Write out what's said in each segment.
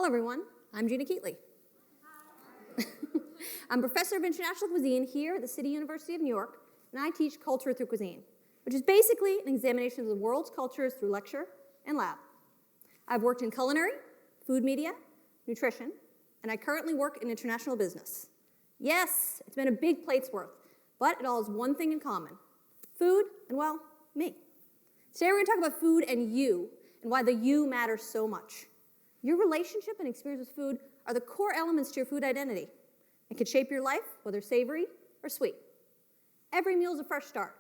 Hello, everyone. I'm Gina Keatley. I'm professor of international cuisine here at the City University of New York, and I teach culture through cuisine, which is basically an examination of the world's cultures through lecture and lab. I've worked in culinary, food media, nutrition, and I currently work in international business. Yes, it's been a big plate's worth, but it all has one thing in common: food and, well, me. Today we're going to talk about food and you, and why the you matters so much. Your relationship and experience with food are the core elements to your food identity. It can shape your life, whether savory or sweet. Every meal is a fresh start,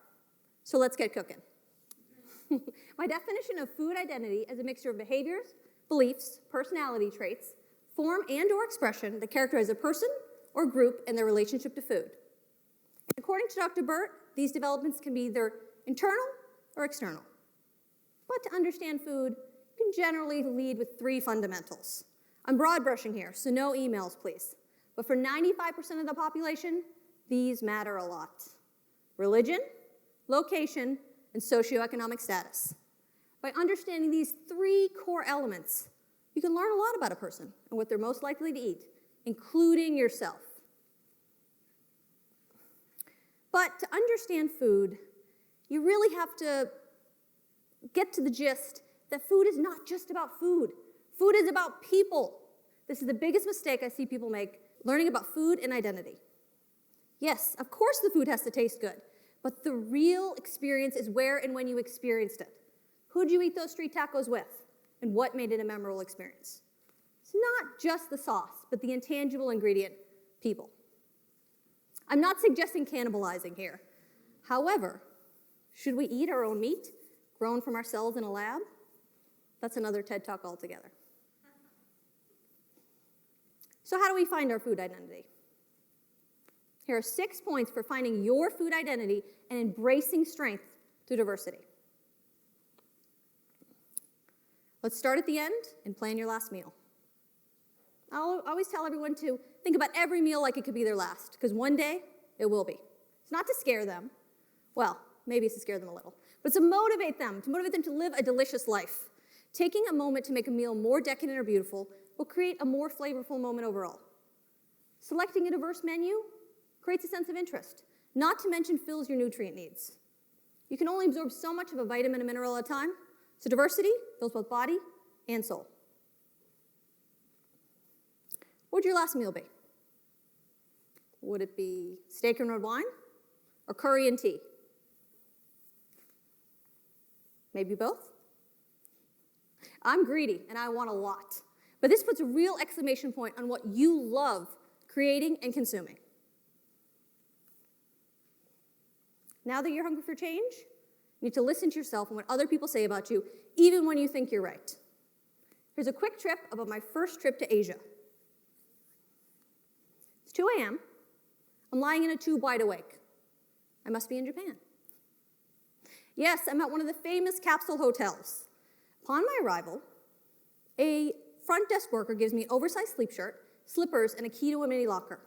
so let's get cooking. My definition of food identity is a mixture of behaviors, beliefs, personality traits, form and or expression that characterize a person or group and their relationship to food. According to Dr. Burt, these developments can be either internal or external. But to understand food, you can generally lead with three fundamentals. I'm broad brushing here, so no emails, please. But for 95% of the population, these matter a lot: religion, location, and socioeconomic status. By understanding these three core elements, you can learn a lot about a person and what they're most likely to eat, including yourself. But to understand food, you really have to get to the gist that food is not just about food. Food is about people. This is the biggest mistake I see people make, learning about food and identity. Yes, of course the food has to taste good, but the real experience is where and when you experienced it. Who'd you eat those street tacos with, and what made it a memorable experience? It's not just the sauce, but the intangible ingredient, people. I'm not suggesting cannibalizing here. However, should we eat our own meat, grown from our cells in a lab? That's another TED Talk altogether. So how do we find our food identity? Here are 6 points for finding your food identity and embracing strength through diversity. Let's start at the end and plan your last meal. I'll always tell everyone to think about every meal like it could be their last, because one day it will be. It's not to scare them. Well, maybe it's to scare them a little, but it's to motivate them to live a delicious life. Taking a moment to make a meal more decadent or beautiful will create a more flavorful moment overall. Selecting a diverse menu creates a sense of interest, not to mention fills your nutrient needs. You can only absorb so much of a vitamin and mineral at a time, so diversity fills both body and soul. What would your last meal be? Would it be steak and red wine or curry and tea? Maybe both? I'm greedy and I want a lot, but this puts a real exclamation point on what you love creating and consuming. Now that you're hungry for change, you need to listen to yourself and what other people say about you, even when you think you're right. Here's a quick trip about my first trip to Asia. It's 2 a.m. I'm lying in a tube wide awake. I must be in Japan. Yes, I'm at one of the famous capsule hotels. Upon my arrival, a front desk worker gives me an oversized sleep shirt, slippers, and a key to a mini locker.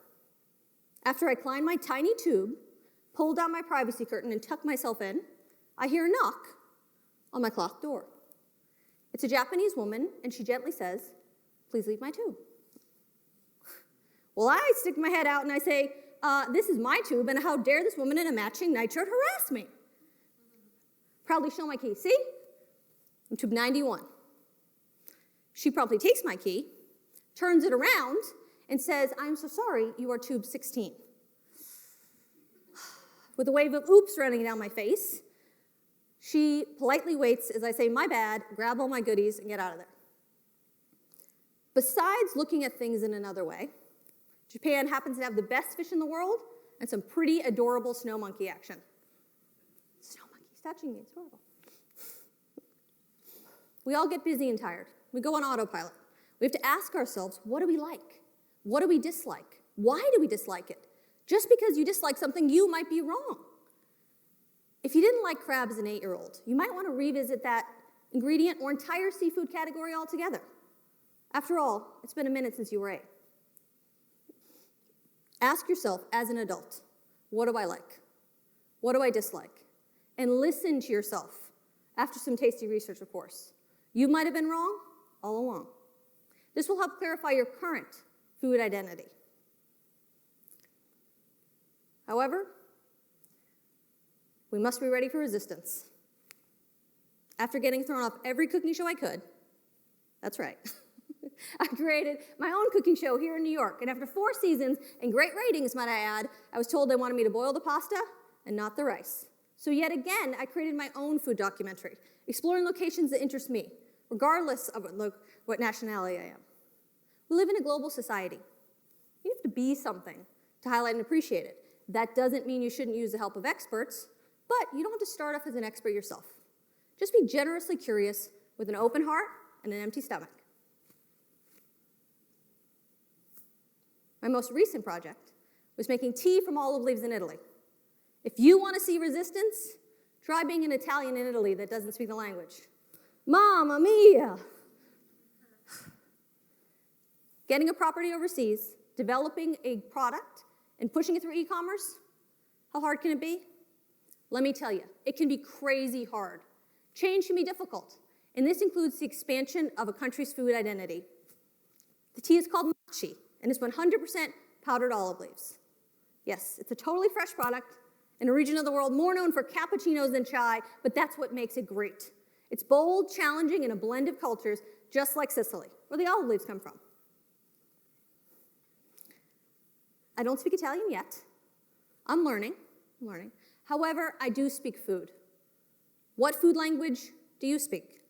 After I climb my tiny tube, pull down my privacy curtain, and tuck myself in, I hear a knock on my cloth door. It's a Japanese woman, and she gently says, "Please leave my tube." Well, I stick my head out and I say, "This is my tube, and how dare this woman in a matching nightshirt harass me?" Proudly show my key. See? I'm tube 91. She promptly takes my key, turns it around, and says, "I'm so sorry, you are tube 16. With a wave of oops running down my face, she politely waits as I say, "My bad," grab all my goodies, and get out of there. Besides looking at things in another way, Japan happens to have the best fish in the world and some pretty adorable snow monkey action. Snow monkey's touching me, it's adorable. We all get busy and tired. We go on autopilot. We have to ask ourselves, what do we like? What do we dislike? Why do we dislike it? Just because you dislike something, you might be wrong. If you didn't like crab as an 8-year-old, you might want to revisit that ingredient or entire seafood category altogether. After all, it's been a minute since you were 8. Ask yourself as an adult, what do I like? What do I dislike? And listen to yourself after some tasty research, of course. You might have been wrong all along. This will help clarify your current food identity. However, we must be ready for resistance. After getting thrown off every cooking show I could, that's right, I created my own cooking show here in New York. And after 4 seasons and great ratings, might I add, I was told they wanted me to boil the pasta and not the rice. So yet again, I created my own food documentary, exploring locations that interest me, regardless of what nationality I am. We live in a global society. You have to be something to highlight and appreciate it. That doesn't mean you shouldn't use the help of experts, but you don't have to start off as an expert yourself. Just be generously curious with an open heart and an empty stomach. My most recent project was making tea from olive leaves in Italy. If you want to see resistance, try being an Italian in Italy that doesn't speak the language. Mamma mia! Getting a property overseas, developing a product, and pushing it through e-commerce, how hard can it be? Let me tell you, it can be crazy hard. Change can be difficult, and this includes the expansion of a country's food identity. The tea is called Mochi, and it's 100% powdered olive leaves. Yes, it's a totally fresh product in a region of the world more known for cappuccinos than chai, but that's what makes it great. It's bold, challenging, and a blend of cultures, just like Sicily, where the olive leaves come from. I don't speak Italian yet. I'm learning. However, I do speak food. What food language do you speak?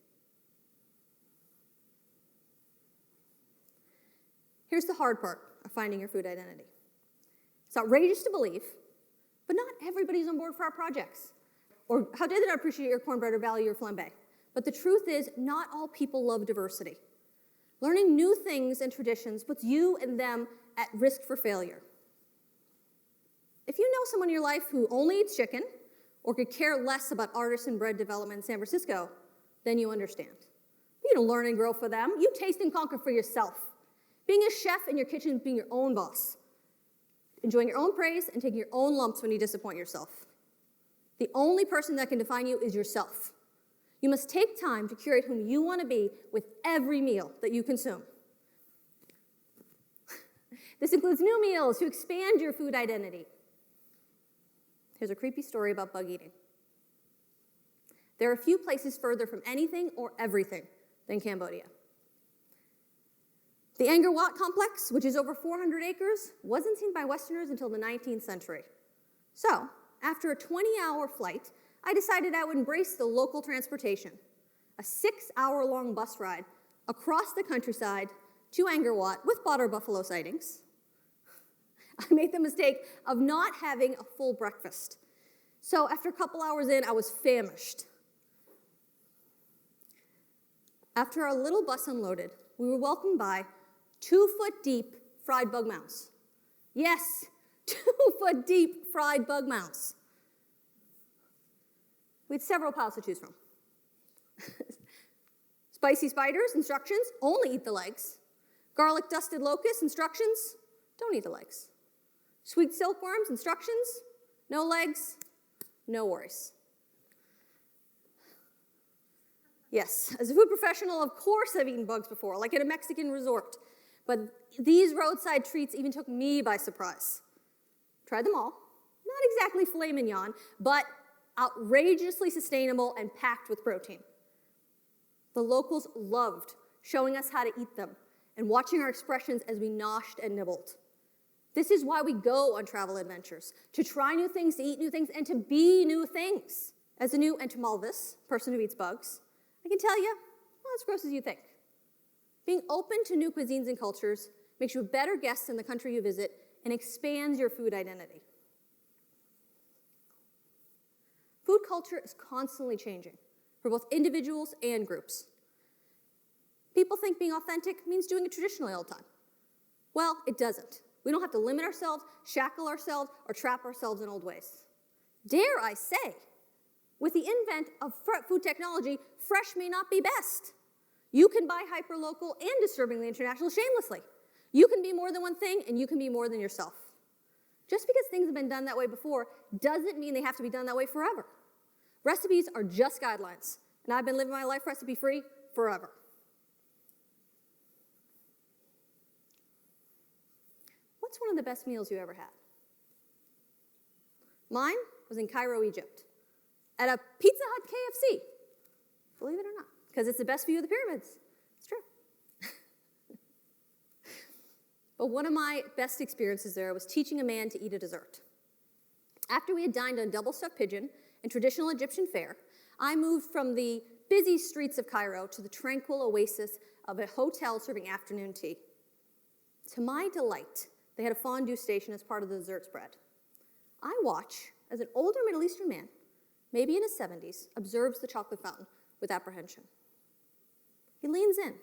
Here's the hard part of finding your food identity. It's outrageous to believe, but not everybody's on board for our projects. Or how dare they not appreciate your cornbread or value your flambe? But the truth is, not all people love diversity. Learning new things and traditions puts you and them at risk for failure. If you know someone in your life who only eats chicken or could care less about artisan bread development in San Francisco, then you understand. You don't learn and grow for them. You taste and conquer for yourself. Being a chef in your kitchen is being your own boss. Enjoying your own praise and taking your own lumps when you disappoint yourself. The only person that can define you is yourself. You must take time to curate whom you want to be with every meal that you consume. This includes new meals to expand your food identity. Here's a creepy story about bug eating. There are few places further from anything or everything than Cambodia. The Angkor Wat complex, which is over 400 acres, wasn't seen by Westerners until the 19th century. So, after a 20-hour flight, I decided I would embrace the local transportation, a 6-hour-long bus ride across the countryside to Angkor Wat with water buffalo sightings. I made the mistake of not having a full breakfast. So after a couple hours in, I was famished. After our little bus unloaded, we were welcomed by 2-foot-deep fried bug mounds. Yes, 2-foot-deep fried bug mounds. We had several piles to choose from. Spicy spiders, instructions, only eat the legs. Garlic dusted locusts, instructions, don't eat the legs. Sweet silkworms, instructions, no legs, no worries. Yes, as a food professional, of course I've eaten bugs before, like at a Mexican resort. But these roadside treats even took me by surprise. Tried them all. Not exactly filet mignon, but outrageously sustainable and packed with protein. The locals loved showing us how to eat them and watching our expressions as we noshed and nibbled. This is why we go on travel adventures, to try new things, to eat new things, and to be new things. As a new entomologist, person who eats bugs, I can tell you, not as gross as you think. Being open to new cuisines and cultures makes you a better guest in the country you visit and expands your food identity. Food culture is constantly changing for both individuals and groups. People think being authentic means doing it traditionally all the time. Well, it doesn't. We don't have to limit ourselves, shackle ourselves, or trap ourselves in old ways. Dare I say, with the invent of food technology, fresh may not be best. You can buy hyperlocal and disturbingly international shamelessly. You can be more than one thing, and you can be more than yourself. Just because things have been done that way before doesn't mean they have to be done that way forever. Recipes are just guidelines, and I've been living my life recipe-free forever. What's one of the best meals you ever had? Mine was in Cairo, Egypt, at a Pizza Hut KFC. Believe it or not, because it's the best view of the pyramids. It's true. But one of my best experiences there was teaching a man to eat a dessert. After we had dined on double-stuffed pigeon and traditional Egyptian fare, I moved from the busy streets of Cairo to the tranquil oasis of a hotel serving afternoon tea. To my delight, they had a fondue station as part of the dessert spread. I watch as an older Middle Eastern man, maybe in his 70s, observes the chocolate fountain with apprehension. He leans in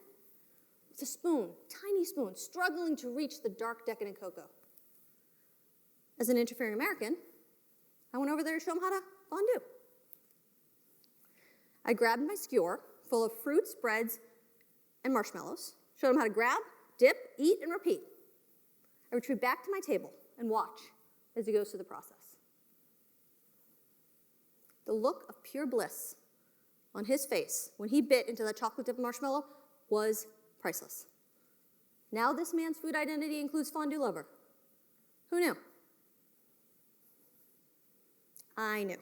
with a spoon, tiny spoon, struggling to reach the dark, decadent cocoa. As an interfering American, I went over there to show him how to fondue. I grabbed my skewer full of fruits, breads, and marshmallows, showed him how to grab, dip, eat, and repeat. I retreat back to my table and watch as he goes through the process. The look of pure bliss on his face when he bit into that chocolate-dipped marshmallow was priceless. Now this man's food identity includes fondue lover. Who knew? I knew.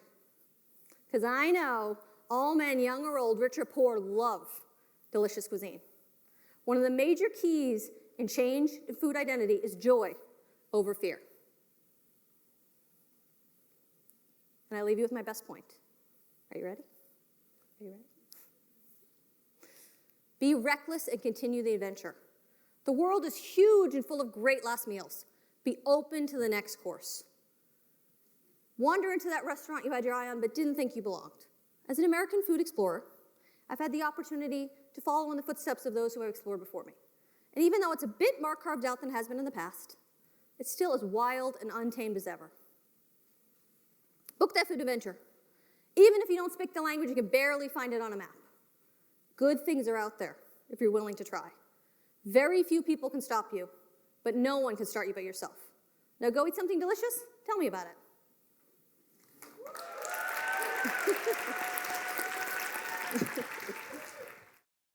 Because I know all men, young or old, rich or poor, love delicious cuisine. One of the major keys in change in food identity is joy over fear. And I leave you with my best point. Are you ready? Are you ready? Be reckless and continue the adventure. The world is huge and full of great last meals. Be open to the next course. Wander into that restaurant you had your eye on but didn't think you belonged. As an American food explorer, I've had the opportunity to follow in the footsteps of those who have explored before me. And even though it's a bit more carved out than has been in the past, it's still as wild and untamed as ever. Book that food adventure. Even if you don't speak the language, you can barely find it on a map. Good things are out there if you're willing to try. Very few people can stop you, but no one can start you but yourself. Now go eat something delicious. Tell me about it.